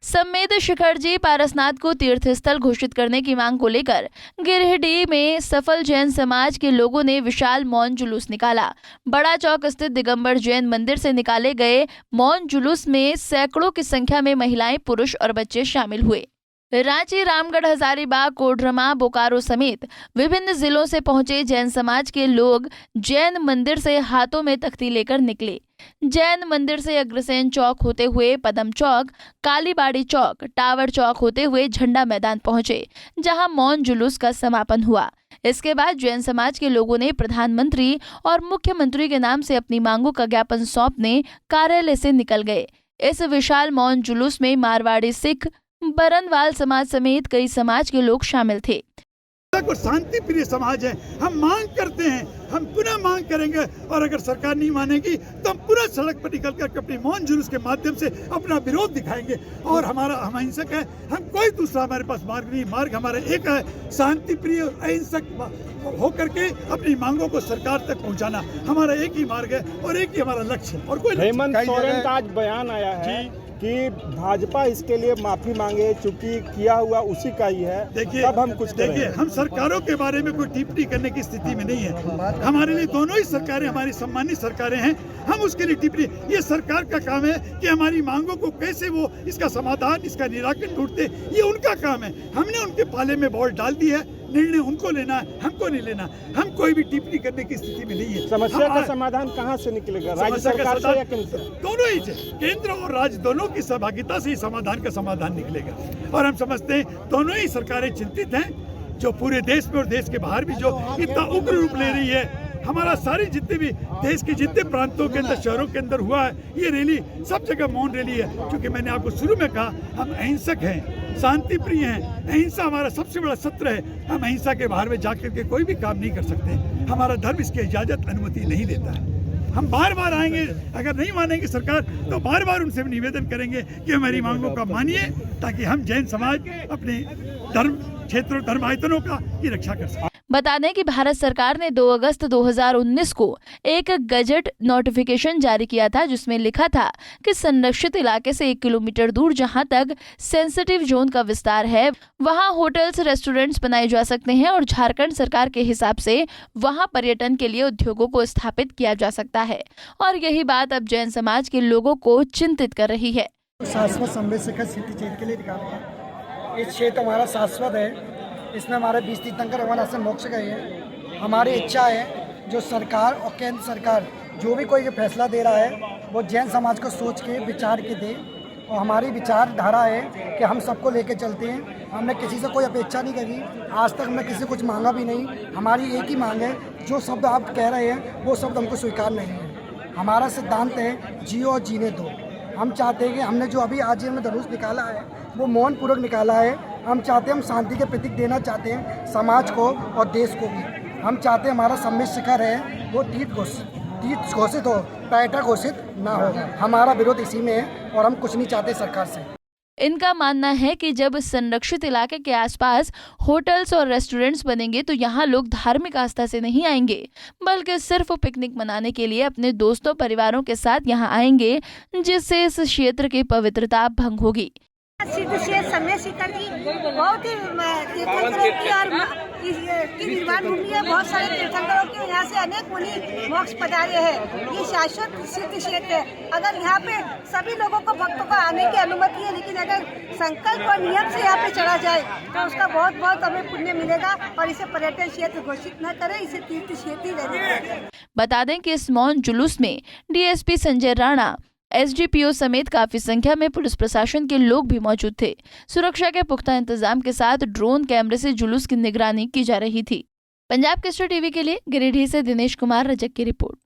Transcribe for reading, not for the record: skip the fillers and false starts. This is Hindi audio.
सम्मेद शिखर जी पारसनाथ को तीर्थ स्थल घोषित करने की मांग को लेकर गिरिडीह में सफल जैन समाज के लोगों ने विशाल मौन जुलूस निकाला। बड़ा चौक स्थित दिगंबर जैन मंदिर से निकाले गए मौन जुलूस में सैकड़ों की संख्या में महिलाएं, पुरुष और बच्चे शामिल हुए। रांची, रामगढ़, हजारीबाग, कोडरमा, बोकारो समेत विभिन्न जिलों से पहुंचे जैन समाज के लोग जैन मंदिर से हाथों में तख्ती लेकर निकले। जैन मंदिर से अग्रसेन चौक होते हुए पदम चौक, कालीबाड़ी चौक, टावर चौक होते हुए झंडा मैदान पहुंचे, जहां मौन जुलूस का समापन हुआ। इसके बाद जैन समाज के लोगों ने प्रधानमंत्री और मुख्यमंत्री के नाम से अपनी मांगों का ज्ञापन सौंपने कार्यालय से निकल गए। इस विशाल मौन जुलूस में मारवाड़ी, सिख, बरनवाल समाज समेत कई समाज के लोग शामिल थे। शांति प्रिय समाज है, हम मांग करते हैं, हम पुनः मांग करेंगे और अगर सरकार नहीं मानेगी तो हम पूरा सड़क पर निकल कर अपनी मौन जुलूस के माध्यम से अपना विरोध दिखाएंगे। और हमारा हम अहिंसक है, हम कोई दूसरा हमारे पास मार्ग नहीं, मार्ग हमारा एक है, शांति प्रिय अहिंसक होकर के अपनी मांगों को सरकार तक पहुंचाना हमारा एक ही मार्ग है और एक ही हमारा लक्ष्य है। और कोई हेमंत सोरेन का आज बयान आया है कि भाजपा इसके लिए माफी मांगे, चूंकि किया हुआ उसी का ही है। तब हम कुछ देखिए, हम सरकारों के बारे में कोई टिप्पणी करने की स्थिति में नहीं है। हमारे लिए दोनों ही सरकारें हमारी सम्मानित सरकारें हैं, हम उसके लिए टिप्पणी, ये सरकार का काम है कि हमारी मांगों को कैसे वो इसका समाधान, इसका निराकरण ढूंढते, ये उनका काम है। हमने उनके पाले में बॉल डाल दी है, निर्णय उनको लेना है, हमको नहीं लेना। हम कोई भी टिप्पणी करने की स्थिति में नहीं है। समस्या का समाधान कहाँ से निकलेगा? राज्य सरकार से या केंद्र? दोनों ही से, केंद्र और राज्य दोनों की सहभागिता से ही समाधान का समाधान निकलेगा। और हम समझते हैं दोनों ही सरकारें चिंतित हैं, जो पूरे देश में और देश के बाहर भी जो इतना उग्र रूप ले रही है। हमारा सारी जितने भी देश के जितने प्रांतों के अंदर, शहरों के अंदर हुआ है ये रैली, सब जगह मौन रैली है। क्योंकि मैंने आपको शुरू में कहा, हम अहिंसक हैं, शांति प्रिय हैं, अहिंसा हमारा सबसे बड़ा सत्र है। हम अहिंसा के बाहर में जाकर के कोई भी काम नहीं कर सकते, हमारा धर्म इसकी इजाजत, अनुमति नहीं देता है। हम बार बार आएंगे, अगर नहीं मानेंगे सरकार तो बार बार उनसे निवेदन करेंगे कि हमारी मांगों का मानिए, ताकि हम जैन समाज अपने धर्म क्षेत्रों, धर्मायतनों का की रक्षा कर सकें। बता दें कि भारत सरकार ने 2 अगस्त 2019 को एक गजट नोटिफिकेशन जारी किया था, जिसमें लिखा था कि संरक्षित इलाके से 1 किलोमीटर दूर जहां तक सेंसिटिव जोन का विस्तार है, वहां होटल्स, रेस्टोरेंट्स बनाए जा सकते हैं और झारखंड सरकार के हिसाब से वहां पर्यटन के लिए उद्योगों को स्थापित किया जा सकता है। और यही बात अब जैन समाज के लोगों को चिंतित कर रही है। शाश्वत सम्मेद शिखर सिटी क्षेत्र के लिए निकाला, इस क्षेत्र हमारा शाश्वत है, इसमें हमारे 20 तीर्थंकर भगवान से मोक्ष गए हैं। हमारी इच्छा है जो सरकार और केंद्र सरकार जो भी कोई फैसला दे रहा है वो जैन समाज को सोच के विचार के दे। और हमारी विचारधारा है कि हम सबको लेके चलते हैं, हमने किसी से कोई अपेक्षा नहीं करी, आज तक हमने किसी से कुछ मांगा भी नहीं। हमारी एक ही मांग है, जो शब्द आप कह रहे हैं वो शब्द हमको स्वीकार नहीं है। हमारा सिद्धांत है जियो और जीने दो। हम चाहते हैं कि हमने जो अभी आज हमने जुलूस निकाला है वो मौन पूर्वक निकाला है। हम चाहते हैं, हम शांति के प्रतीक देना चाहते हैं समाज को और देश को भी। हम चाहते हैं हमारा सम्मेद शिखर है वो तीर्थ घोषित हो, पर्यटक घोषित ना हो। हमारा विरोध इसी में है और हम कुछ नहीं चाहते सरकार से। इनका मानना है कि जब संरक्षित इलाके के आसपास होटल्स और रेस्टोरेंट्स बनेंगे तो यहाँ लोग धार्मिक आस्था से नहीं आएंगे, बल्कि सिर्फ पिकनिक मनाने के लिए अपने दोस्तों, परिवारों के साथ यहाँ आएंगे, जिससे इस क्षेत्र की पवित्रता भंग होगी। सिद्ध क्षेत्र सम्मेद शिखर की बहुत ही तीर्थंकरों की और निर्वाण भूमि है। बहुत सारे तीर्थंकरों के यहाँ से अनेक मुनि मोक्ष पधारे हैं। ये शाश्वत सिद्ध क्षेत्र है। अगर यहाँ पे सभी लोगों को, भक्तों को आने की अनुमति है, लेकिन अगर संकल्प और नियम से यहाँ पे चढ़ा जाए तो उसका बहुत बहुत हमें पुण्य मिलेगा। और इसे पर्यटन क्षेत्र घोषित न करें, इसे तीर्थ क्षेत्र ही रहने दें। बता दें कि इस मौन जुलूस में डीएसपी संजय राणा, एसडीपीओ समेत काफी संख्या में पुलिस प्रशासन के लोग भी मौजूद थे। सुरक्षा के पुख्ता इंतजाम के साथ ड्रोन कैमरे से जुलूस की निगरानी की जा रही थी। पंजाब केसरी टीवी के लिए गिरिडीह से दिनेश कुमार रजक की रिपोर्ट।